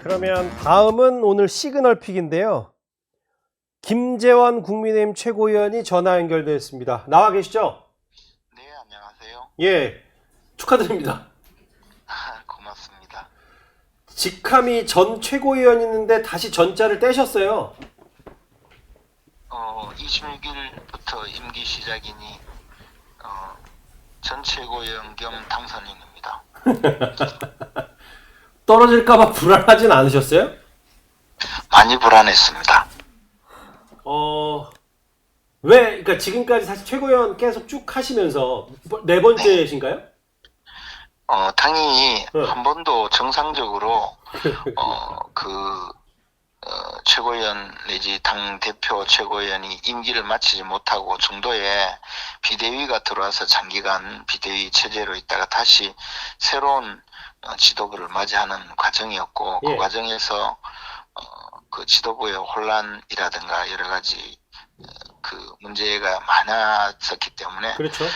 그러면 다음은 오늘 시그널 픽인데요. 김재원 국민의힘 최고위원이 전화 연결되어 있습니다. 나와 계시죠? 네, 안녕하세요. 예, 축하드립니다. 고맙습니다. 직함이 전 최고위원이는데 다시 전자를 떼셨어요. 26일부터 임기 시작이니 전 최고위원 겸 당선인입니다. 떨어질까봐 불안하진 않으셨어요? 많이 불안했습니다. 그러니까 지금까지 사실 최고위원 계속 쭉 하시면서 네 번째신가요? 당연히 네. 한 번도 정상적으로 최고위원 내지 당 대표 최고위원이 임기를 마치지 못하고 중도에 비대위가 들어와서 장기간 비대위 체제로 있다가 다시 새로운 지도부를 맞이하는 과정이었고, 예. 그 과정에서 그 지도부의 혼란이라든가 여러 가지 그 문제가 많았었기 때문에 그렇죠.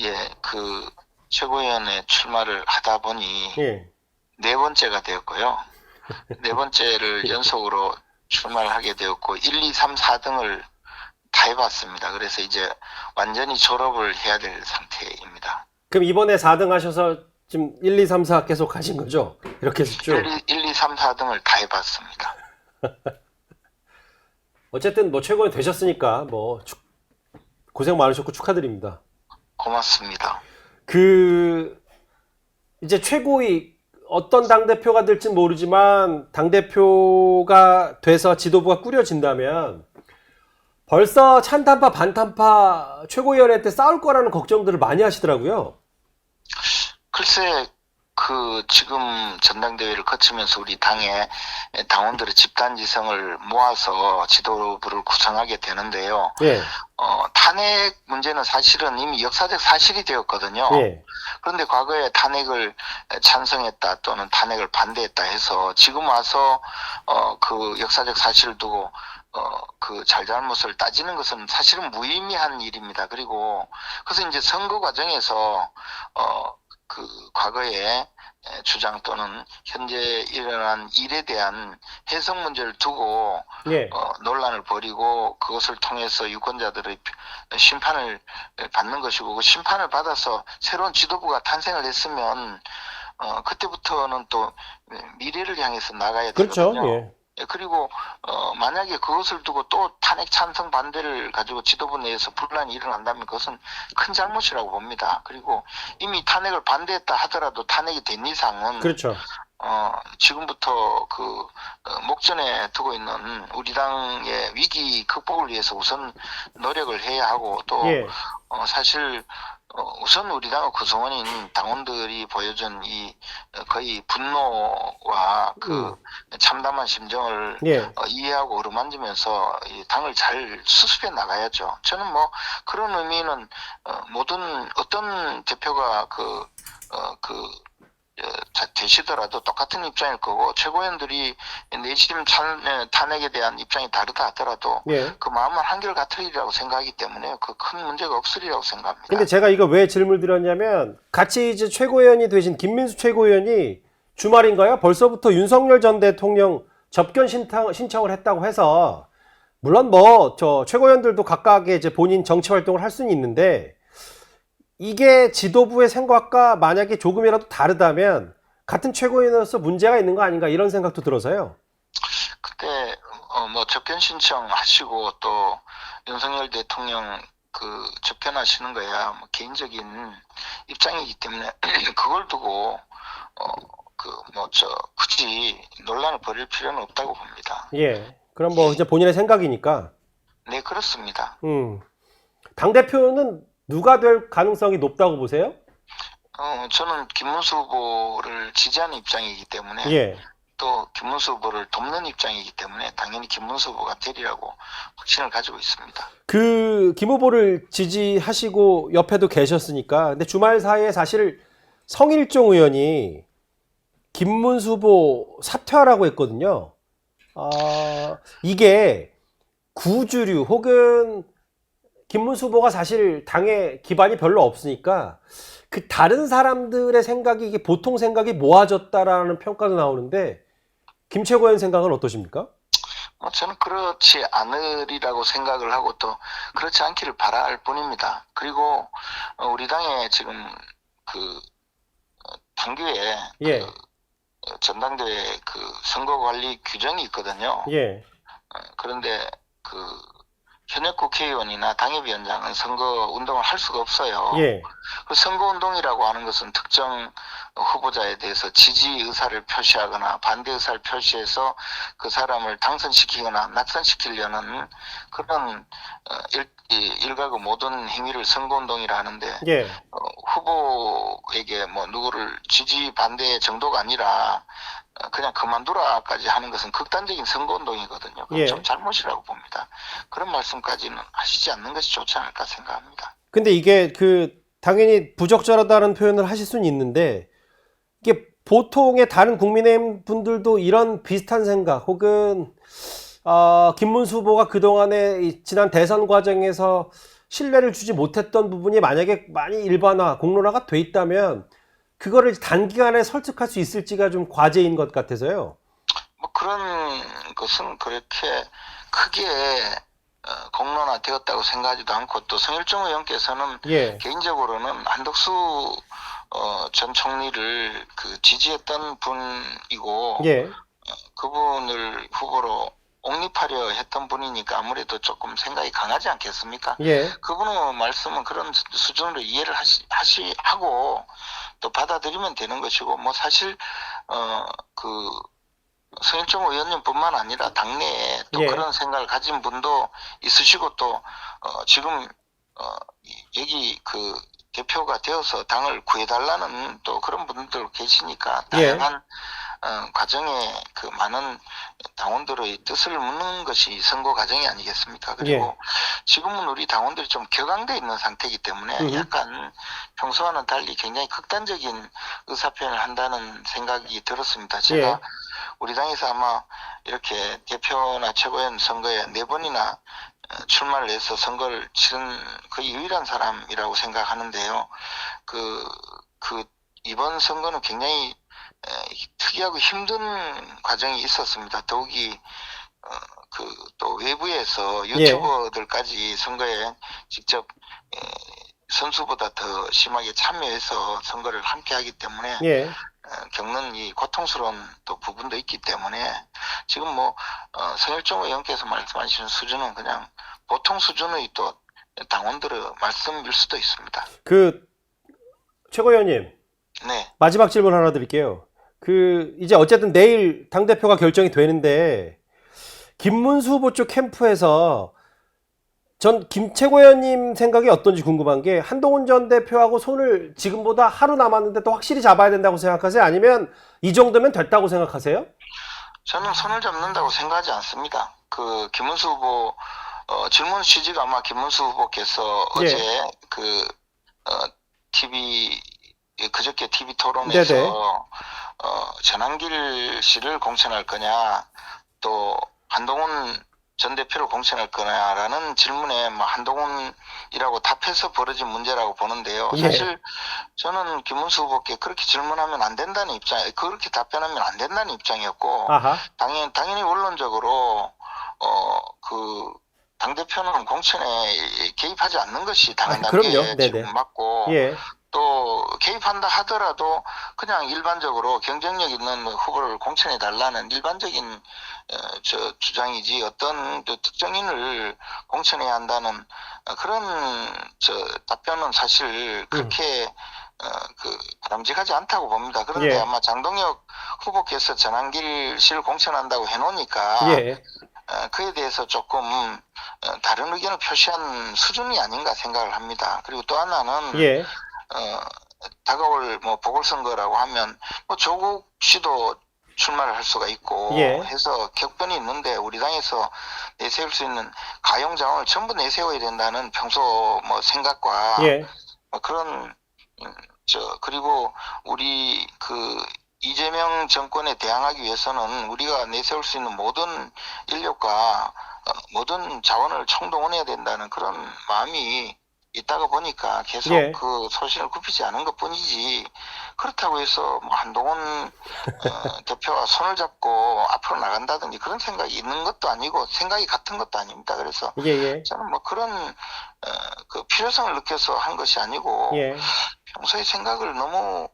예. 그 최고위원회 출마를 하다 보니 예. 네 번째가 되었고요. 네 번째를 연속으로 출마를 하게 되었고 1, 2, 3, 4등을 다 해봤습니다. 그래서 이제 완전히 졸업을 해야 될 상태입니다. 그럼 이번에 4등 하셔서 지금 1, 2, 3, 4 계속 가신 거죠? 이렇게 해서 쭉. 1, 2, 3, 4등을 다 해봤습니다. 어쨌든 뭐 최고위원 되셨으니까 뭐 고생 많으셨고 축하드립니다. 고맙습니다. 이제 최고위 어떤 당대표가 될진 모르지만 당대표가 돼서 지도부가 꾸려진다면 벌써 찬탄파 반탄파 최고위원회 때 싸울 거라는 걱정들을 많이 하시더라고요. 글쎄, 지금 전당대회를 거치면서 우리 당의 당원들의 집단지성을 모아서 지도부를 구성하게 되는데요. 예. 탄핵 문제는 사실은 이미 역사적 사실이 되었거든요. 예. 그런데 과거에 탄핵을 찬성했다 또는 탄핵을 반대했다 해서 지금 와서 그 역사적 사실을 두고 그 잘잘못을 따지는 것은 사실은 무의미한 일입니다. 그리고 그래서 이제 선거 과정에서 그 과거의 주장 또는 현재 일어난 일에 대한 해석 문제를 두고 예. 논란을 벌이고 그것을 통해서 유권자들의 심판을 받는 것이고 그 심판을 받아서 새로운 지도부가 탄생을 했으면 그때부터는 또 미래를 향해서 나가야 그렇죠. 되거든요. 예. 그리고 만약에 그것을 두고 또 탄핵 찬성 반대를 가지고 지도부 내에서 분란이 일어난다면 그것은 큰 잘못이라고 봅니다. 그리고 이미 탄핵을 반대했다 하더라도 탄핵이 된 이상은 그렇죠. 지금부터 목전에 두고 있는 우리 당의 위기 극복을 위해서 우선 노력을 해야 하고 또 예. 사실 우선 우리 당의 구성원인 당원들이 보여준 이 거의 분노와 참담한 심정을 예. 이해하고 어루만지면서 이 당을 잘 수습해 나가야죠. 저는 뭐 그런 의미는 모든 어떤 대표가 되시더라도 똑같은 입장일 거고 최고위원들이 내심 탄핵에 대한 입장이 다르다 하더라도 예. 그 마음은 한결같으리라고 생각하기 때문에 그 큰 문제가 없으리라고 생각합니다. 근데 제가 이거 왜 질문을 드렸냐면 같이 이제 최고위원이 되신 김민수 최고위원이 주말인가요? 벌써부터 윤석열 전 대통령 접견 신청을 했다고 해서 물론 뭐 저 최고위원들도 각각의 이제 본인 정치 활동을 할 수는 있는데 이게 지도부의 생각과 만약에 조금이라도 다르다면 같은 최고위원으로서 문제가 있는 거 아닌가 이런 생각도 들어서요. 그때 뭐 접견 신청하시고 또 윤석열 대통령 접견하시는 거야 뭐 개인적인 입장이기 때문에 그걸 두고 굳이 논란을 벌일 필요는 없다고 봅니다. 예. 그럼 뭐 이제 본인의 생각이니까. 네, 그렇습니다. 당 대표는 누가 될 가능성이 높다고 보세요? 저는 김문수 후보를 지지하는 입장이기 때문에 예. 또 김문수 후보를 돕는 입장이기 때문에 당연히 김문수 후보가 되리라고 확신을 가지고 있습니다. 김 후보를 지지하시고 옆에도 계셨으니까. 근데 주말 사이에 사실 성일종 의원이 김문수 후보 사퇴하라고 했거든요. 이게 구주류 혹은 김문수 후보가 사실 당에 기반이 별로 없으니까 그 다른 사람들의 생각이 이게 보통 생각이 모아졌다라는 평가도 나오는데 김 최고위원 생각은 어떠십니까? 뭐 저는 그렇지 않으리라고 생각을 하고 또 그렇지 않기를 바랄 뿐입니다. 그리고 우리 당에 지금 그 당규에 예, 전당대회 그 선거관리 규정이 있거든요. 예, 그런데 그 현역 국회의원이나 당협위원장은 선거 운동을 할 수가 없어요. 예, 그 선거운동이라고 하는 것은 특정 후보자에 대해서 지지 의사를 표시하거나 반대 의사를 표시해서 그 사람을 당선시키거나 낙선시키려는 그런 일가구 모든 행위를 선거운동이라 하는데 예, 후보에게 뭐 누구를 지지 반대 정도가 아니라 그냥 그만두라까지 하는 것은 극단적인 선거운동이거든요. 그건 예. 좀 잘못이라고 봅니다. 그런 말씀까지는 하시지 않는 것이 좋지 않을까 생각합니다. 근데 이게 당연히 부적절하다는 표현을 하실 수는 있는데, 이게 보통의 다른 국민의힘 분들도 이런 비슷한 생각, 혹은, 김문수 후보가 그동안에 지난 대선 과정에서 신뢰를 주지 못했던 부분이 만약에 많이 일반화, 공론화가 돼 있다면, 그거를 단기간에 설득할 수 있을지가 좀 과제인 것 같아서요. 뭐 그런 것은 그렇게 크게 공론화되었다고 생각하지도 않고 또 성일종 의원께서는 예, 개인적으로는 한덕수 전 총리를 지지했던 분이고 예, 그분을 후보로 옹립하려 했던 분이니까 아무래도 조금 생각이 강하지 않겠습니까? 예, 그분의 말씀은 그런 수준으로 이해를 하고 또 받아들이면 되는 것이고 뭐 사실 그 성일종 의원님뿐만 아니라 당내에 또 예, 그런 생각을 가진 분도 있으시고 또 지금 여기 대표가 되어서 당을 구해달라는 또 그런 분들 계시니까 예, 다양한 과정에 많은 당원들의 뜻을 묻는 것이 선거 과정이 아니겠습니까? 그리고 예, 지금은 우리 당원들이 좀 격앙돼 있는 상태이기 때문에 약간 평소와는 달리 굉장히 극단적인 의사표현을 한다는 생각이 들었습니다. 제가 예, 우리 당에서 아마 이렇게 대표나 최고위원 선거에 4번이나 출마를 해서 선거를 치른 거의 유일한 사람이라고 생각하는데요. 이번 선거는 굉장히 특이하고 힘든 과정이 있었습니다. 더욱이 또 외부에서 예, 유튜버들까지 선거에 직접 선수보다 더 심하게 참여해서 선거를 함께 하기 때문에 예. 겪는 이 고통스러운 또 부분도 있기 때문에 지금 뭐 성일종 의원께서 말씀하시는 수준은 그냥 보통 수준의 또 당원들의 말씀일 수도 있습니다. 최고위원님, 네, 마지막 질문 하나 드릴게요. 이제 어쨌든 내일 당대표가 결정이 되는데, 김문수 후보 쪽 캠프에서 전 김 최고위원님 생각이 어떤지 궁금한 게, 한동훈 전 대표하고 손을 지금보다 하루 남았는데 또 확실히 잡아야 된다고 생각하세요? 아니면 이 정도면 됐다고 생각하세요? 저는 손을 잡는다고 생각하지 않습니다. 김문수 후보 질문 취지가 아마 김문수 후보께서 예. 어제 TV 그저께 TV 네네. 토론에서 전한길 씨를 공천할 거냐 또 한동훈 전 대표를 공천할 거냐라는 질문에 뭐 한동훈이라고 답해서 벌어진 문제라고 보는데요. 예. 사실 저는 김문수 후보께 그렇게 질문하면 안 된다는 그렇게 답변하면 안 된다는 입장이었고 아하. 당연히 원론적으로 당대표는 공천에 개입하지 않는 것이 당연 그럼요. 단계에 네네. 지금 맞고 예. 또 개입한다 하더라도 그냥 일반적으로 경쟁력 있는 후보를 공천해 달라는 일반적인 주장이지 어떤 특정인을 공천해야 한다는 그런 답변은 사실 그렇게 바람직하지 않다고 봅니다. 그런데 예. 아마 장동혁 후보께서 전한길 씨를 공천한다고 해놓으니까 예. 그에 대해서 조금 다른 의견을 표시한 수준이 아닌가 생각을 합니다. 그리고 또 하나는 예. 다가올 뭐 보궐선거라고 하면 뭐 조국 씨도 출마를 할 수가 있고 예. 해서 격변이 있는데 우리 당에서 내세울 수 있는 가용 자원을 전부 내세워야 된다는 평소 뭐 생각과 예. 뭐 그런 그리고 우리 이재명 정권에 대항하기 위해서는 우리가 내세울 수 있는 모든 인력과 모든 자원을 총동원해야 된다는 그런 마음이 있다가 보니까 계속 예. 그 소신을 굽히지 않은 것 뿐이지, 그렇다고 해서 뭐 한동훈 대표와 손을 잡고 앞으로 나간다든지 그런 생각이 있는 것도 아니고 생각이 같은 것도 아닙니다. 그래서 예, 예. 저는 뭐 그런 그 필요성을 느껴서 한 것이 아니고, 예. 평소에 생각을 너무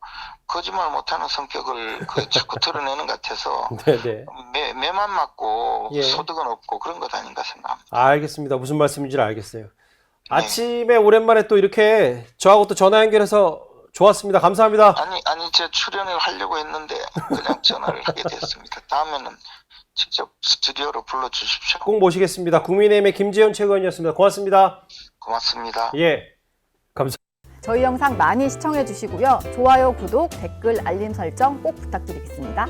거짓말 못하는 성격을 그 자꾸 드러내는 것 같아서 네네. 매만 맞고 예. 소득은 없고 그런 것 아닌가 생각합니다. 알겠습니다. 무슨 말씀인지를 알겠어요. 아침에 오랜만에 또 이렇게 저하고 또 전화 연결해서 좋았습니다. 감사합니다. 아니 제 출연을 하려고 했는데 그냥 전화를 하게 됐습니다. 다음에는 직접 스튜디오로 불러주십시오. 꼭 모시겠습니다. 국민의힘의 김재현 최고위원이었습니다. 고맙습니다. 고맙습니다. 예. 감사합니다. 저희 영상 많이 시청해 주시고요. 좋아요, 구독, 댓글, 알림 설정 꼭 부탁드리겠습니다.